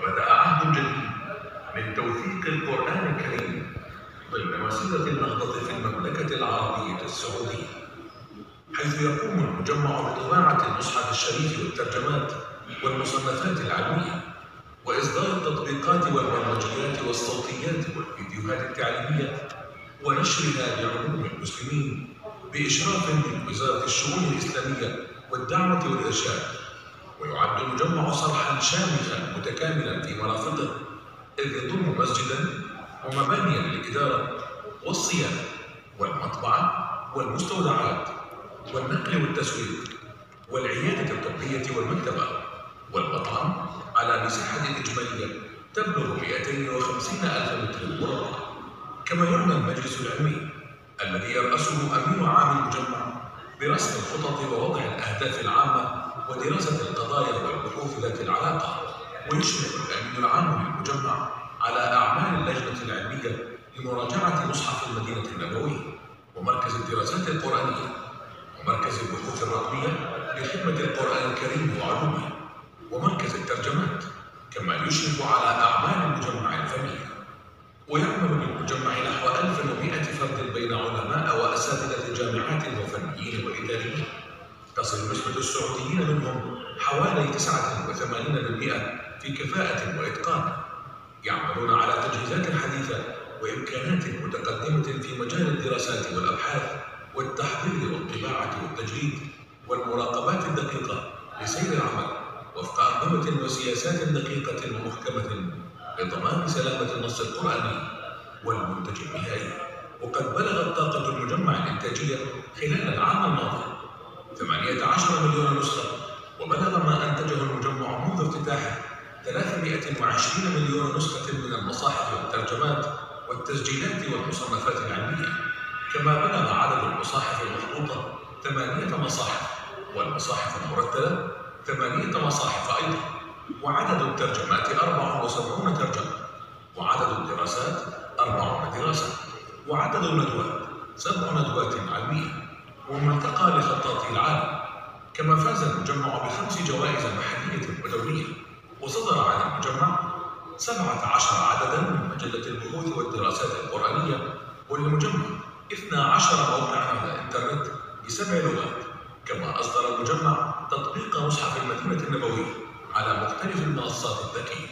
وبدأ عهد جديد من توثيق القرآن الكريم ضمن مسيرة النهضة في المملكة العربية السعودية، حيث يقوم المجمع بطباعة المصحف الشريف والترجمات والمصنفات العلمية، وإصدار التطبيقات والبرمجيات والصوتيات والفيديوهات التعليمية، ونشرها لعموم المسلمين بإشراف من وزارة الشؤون الإسلامية والدعوة والإرشاد. ويعد المجمع صرحا شامخا متكاملا في مرافقه، إذ يضم مسجدا ومبانيا للإدارة والصيانة والمطبعة والمستودعات والنقل والتسويق والعيادة الطبية والمكتبة والمطعم على مساحة إجمالية تبلغ 250,000 متر مربع. كما يعنى المجلس العلمي الذي يرأسه أمين عام المجمع برسم الخطط ووضع الأهداف العامة ودراسة القضايا والبحوث ذات العلاقة، ويشرف الأمين العام للمجمع على أعمال اللجنة العلمية لمراجعة مصحف المدينة النبوية، ومركز الدراسات القرآنية، ومركز البحوث الرقمية لخدمة القرآن الكريم وعلومه، ومركز الترجمات. كما يشرف على أعمال المجمع الفنية. ويعمل بالمجمع نحو 1100 فرد بين علماء وأساتذة جامعات وفنيين وإداريين. تصل نسبة السعوديين منهم حوالي 89% في كفاءة وإتقان. يعملون على تجهيزات حديثة وإمكانات متقدمة في مجال الدراسات والأبحاث والتحضير والطباعة والتجريد والمراقبات الدقيقة لسير العمل وفق أنظمة وسياسات دقيقة ومحكمة لضمان سلامة النص القرآني والمنتج النهائي. وقد بلغت طاقة المجمع الإنتاجية خلال العام الماضي 18 مليون نسخة، وبلغ ما أنتجه المجمع منذ افتتاحه 320 مليون نسخة من المصاحف والترجمات والتسجيلات والمصنفات العلمية. كما بلغ عدد المصاحف المخطوطة 8 مصاحف، والمصاحف المرتلة 8 مصاحف أيضا، وعدد الترجمات 74 ترجمة، وعدد الدراسات 40 دراسة، وعدد الندوات 7 ندوات علمية، وملتقى لخطاطي العالم. كما فاز المجمع ب5 جوائز محلية ودولية، وصدر عن المجمع 17 عددا من مجلة البحوث والدراسات القرآنية، وللمجمع 12 موقعا على الإنترنت ب7 لغات. كما أصدر المجمع تطبيق مصحف المدينة النبوية على مختلف المنصات الذكية.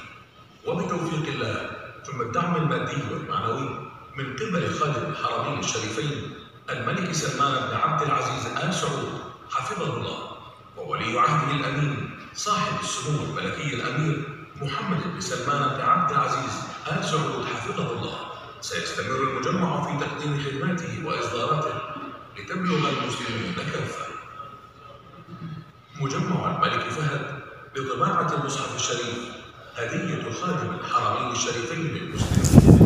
وبتوفيق الله ثم الدعم المادي والمعنوي من قبل خادم الحرمين الشريفين الملك سلمان بن عبد العزيز آل سعود حفظه الله، وولي عهده الأمين صاحب السمو الملكي الأمير محمد بن سلمان بن عبد العزيز آل سعود حفظه الله، سيستمر المجمع في تقديم خدماته وإصداراته لتبلغ المسلمين كافة. مجمع الملك فهد لطباعة المصحف الشريف هدية خادم الحرمين الشريفين للمسلمين.